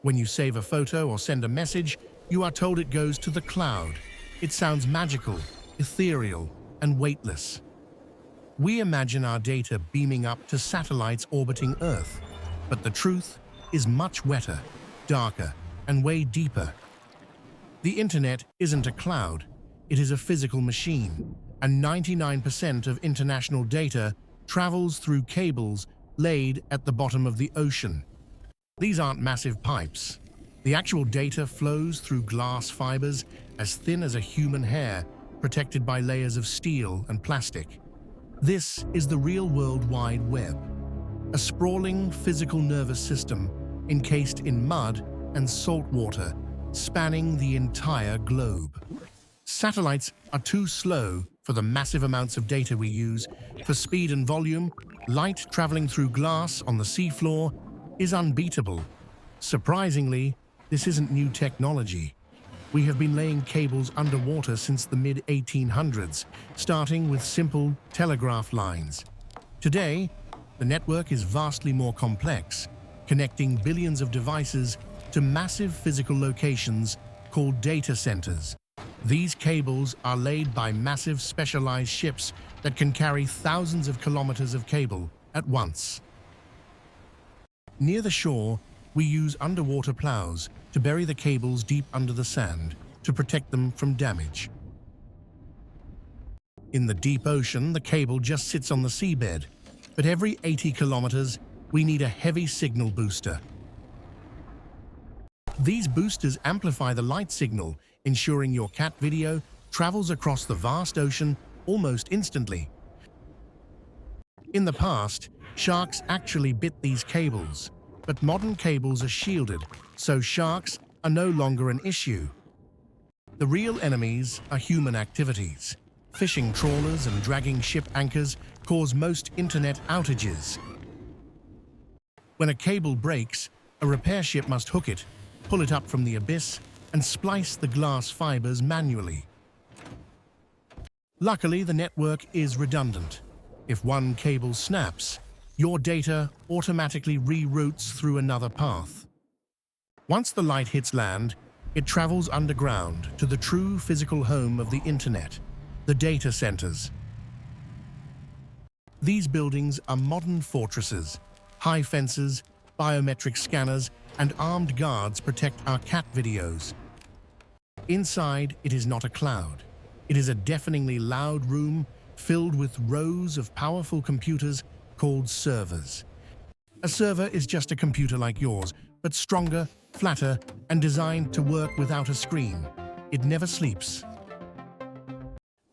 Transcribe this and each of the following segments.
When you save a photo or send a message, you are told it goes to the cloud. It sounds magical, ethereal, and weightless. We imagine our data beaming up to satellites orbiting Earth, but the truth is much wetter, darker, and way deeper. The internet isn't a cloud, it is a physical machine, and 99% of international data travels through cables laid at the bottom of the ocean. These aren't massive pipes. The actual data flows through glass fibers as thin as a human hair, protected by layers of steel and plastic. This is the real World Wide Web, a sprawling physical nervous system encased in mud and salt water, spanning the entire globe. Satellites are too slow for the massive amounts of data we use. For speed and volume, light traveling through glass on the seafloor is unbeatable. Surprisingly, this isn't new technology. We have been laying cables underwater since the mid-1800s, starting with simple telegraph lines. Today, the network is vastly more complex, connecting billions of devices to massive physical locations called data centers. These cables are laid by massive specialized ships that can carry thousands of kilometers of cable at once. Near the shore, we use underwater plows to bury the cables deep under the sand to protect them from damage. In the deep ocean, the cable just sits on the seabed, but every 80 kilometers, we need a heavy signal booster. These boosters amplify the light signal, ensuring your cat video travels across the vast ocean almost instantly. In the past, sharks actually bit these cables, but modern cables are shielded, so sharks are no longer an issue. The real enemies are human activities. Fishing trawlers and dragging ship anchors cause most internet outages. When a cable breaks, a repair ship must hook it, pull it up from the abyss, and splice the glass fibers manually. Luckily, the network is redundant. If one cable snaps, your data automatically reroutes through another path. Once the light hits land, it travels underground to the true physical home of the internet, the data centers. These buildings are modern fortresses. High fences, biometric scanners, and armed guards protect our cat videos. Inside, it is not a cloud. It is a deafeningly loud room filled with rows of powerful computers called servers. A server is just a computer like yours, but stronger, flatter, and designed to work without a screen. It never sleeps.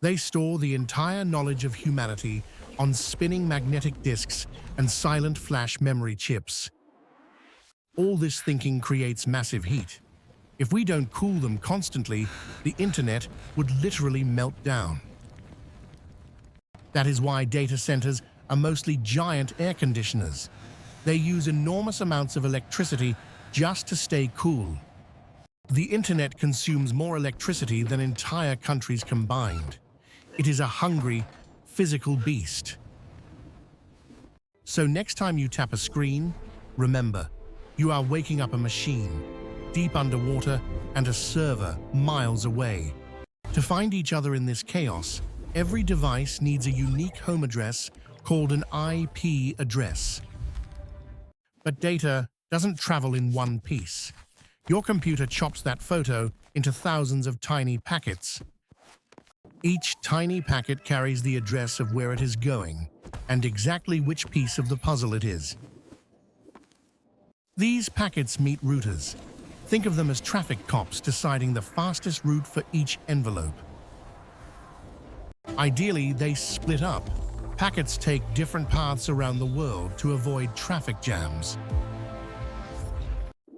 They store the entire knowledge of humanity on spinning magnetic disks and silent flash memory chips. All this thinking creates massive heat. If we don't cool them constantly, the internet would literally melt down. That is why data centers are mostly giant air conditioners. They use enormous amounts of electricity just to stay cool. The internet consumes more electricity than entire countries combined. It is a hungry, physical beast. So next time you tap a screen, remember, you are waking up a machine, deep underwater, and a server miles away. To find each other in this chaos, every device needs a unique home address called an IP address. But data doesn't travel in one piece. Your computer chops that photo into thousands of tiny packets. Each tiny packet carries the address of where it is going and exactly which piece of the puzzle it is. These packets meet routers. Think of them as traffic cops deciding the fastest route for each envelope. Ideally, they split up. Packets take different paths around the world to avoid traffic jams.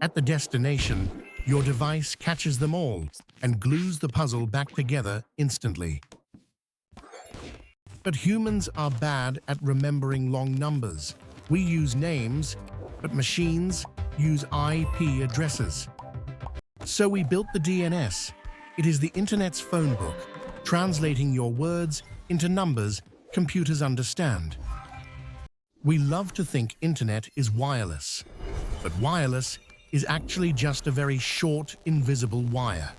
At the destination, your device catches them all and glues the puzzle back together instantly. But humans are bad at remembering long numbers. We use names, but machines use IP addresses. So we built the DNS. It is the internet's phone book, translating your words into numbers computers understand. We love to think internet is wireless, but wireless is actually just a very short, invisible wire.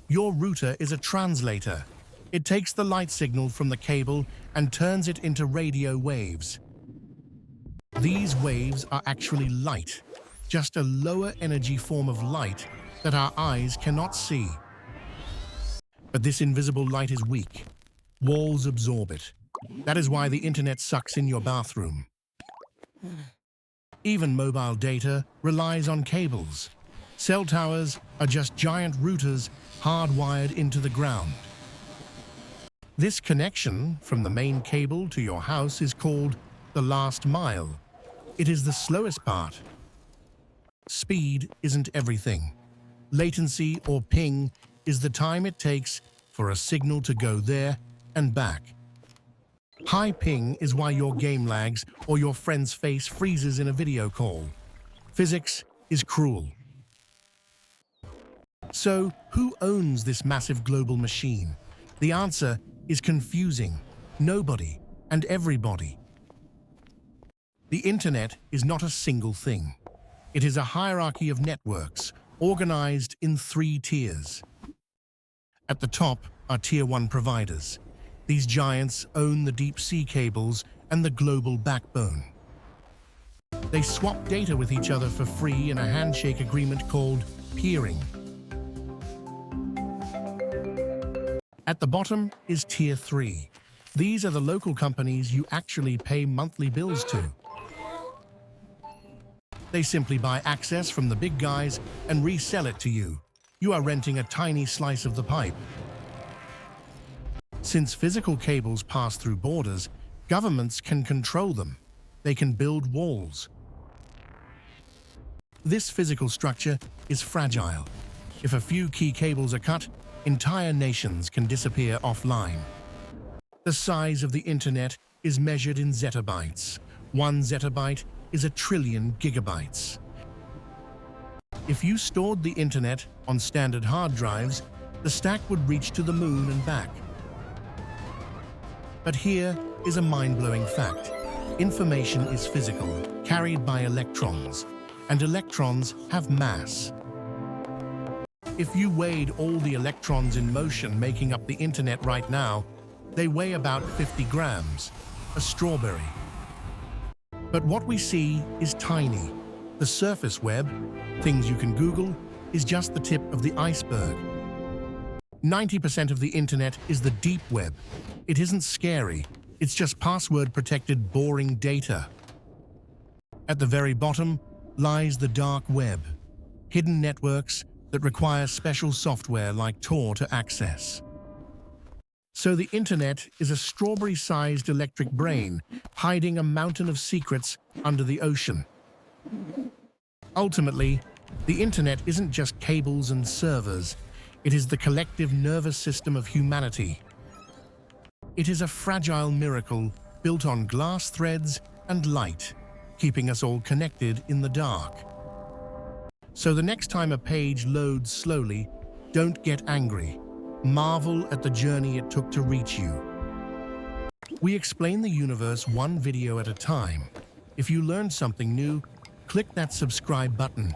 Your router is a translator. It takes the light signal from the cable and turns it into radio waves. These waves are actually light, just a lower energy form of light that our eyes cannot see. But this invisible light is weak. Walls absorb it. That is why the internet sucks in your bathroom. Even mobile data relies on cables. Cell towers are just giant routers hardwired into the ground. This connection from the main cable to your house is called the last mile. It is the slowest part. Speed isn't everything. Latency or ping is the time it takes for a signal to go there and back. High ping is why your game lags or your friend's face freezes in a video call. Physics is cruel. So, who owns this massive global machine? The answer is confusing. Nobody and everybody. The internet is not a single thing. It is a hierarchy of networks organized in 3 tiers. At the top are Tier 1 providers. These giants own the deep sea cables and the global backbone. They swap data with each other for free in a handshake agreement called peering. At the bottom is Tier 3. These are the local companies you actually pay monthly bills to. They simply buy access from the big guys and resell it to you. You are renting a tiny slice of the pipe. Since physical cables pass through borders, governments can control them. They can build walls. This physical structure is fragile. If a few key cables are cut, entire nations can disappear offline. The size of the internet is measured in zettabytes. 1 zettabyte is 1 trillion gigabytes. If you stored the internet on standard hard drives, the stack would reach to the moon and back. But here is a mind-blowing fact. Information is physical, carried by electrons, and electrons have mass. If you weighed all the electrons in motion making up the internet right now, they weigh about 50 grams, a strawberry. But what we see is tiny. The surface web, things you can Google, is just the tip of the iceberg. 90% of the internet is the deep web. It isn't scary. It's just password-protected, boring data. At the very bottom lies the dark web, hidden networks that require special software like Tor to access. So the internet is a strawberry-sized electric brain hiding a mountain of secrets under the ocean. Ultimately, the internet isn't just cables and servers. It is the collective nervous system of humanity. It is a fragile miracle built on glass threads and light, keeping us all connected in the dark. So the next time a page loads slowly, don't get angry. Marvel at the journey it took to reach you. We explain the universe one video at a time. If you learned something new, click that subscribe button